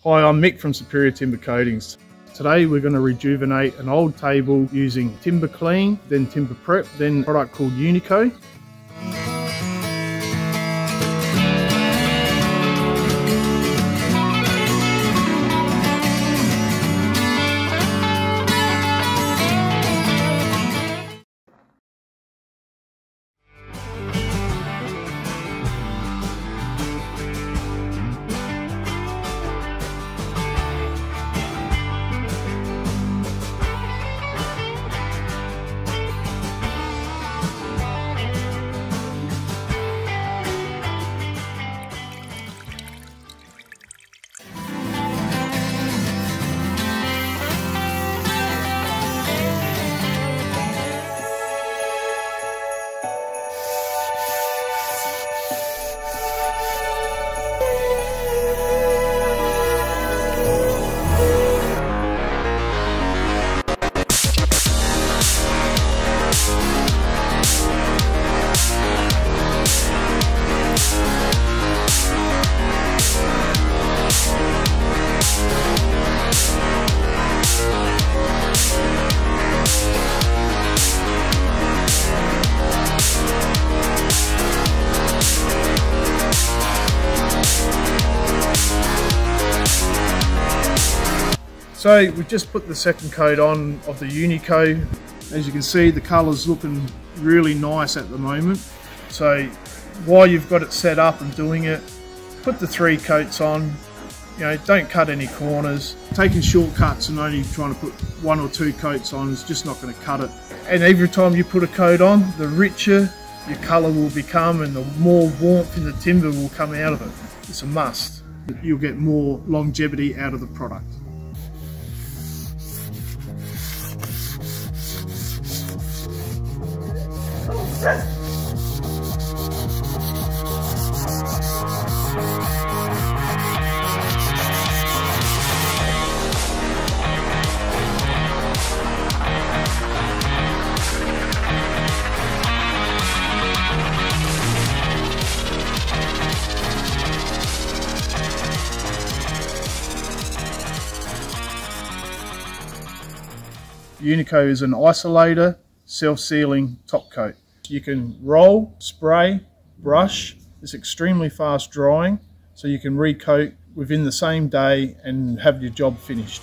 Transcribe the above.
Hi, I'm Mick from Superior Timber Coatings. Today we're going to rejuvenate an old table using Timber Clean, then Timber Prep, then a product called Unico. So we just put the second coat on of the Unico. As you can see, the colour's looking really nice at the moment. So while you've got it set up and doing it, put the 3 coats on. You know, don't cut any corners. Taking shortcuts and only trying to put 1 or 2 coats on is just not going to cut it. And every time you put a coat on, the richer your colour will become and the more warmth in the timber will come out of it. It's a must. You'll get more longevity out of the product. Unico is an isolator, self-sealing top coat. You can roll, spray, brush. It's extremely fast drying, so you can recoat within the same day and have your job finished.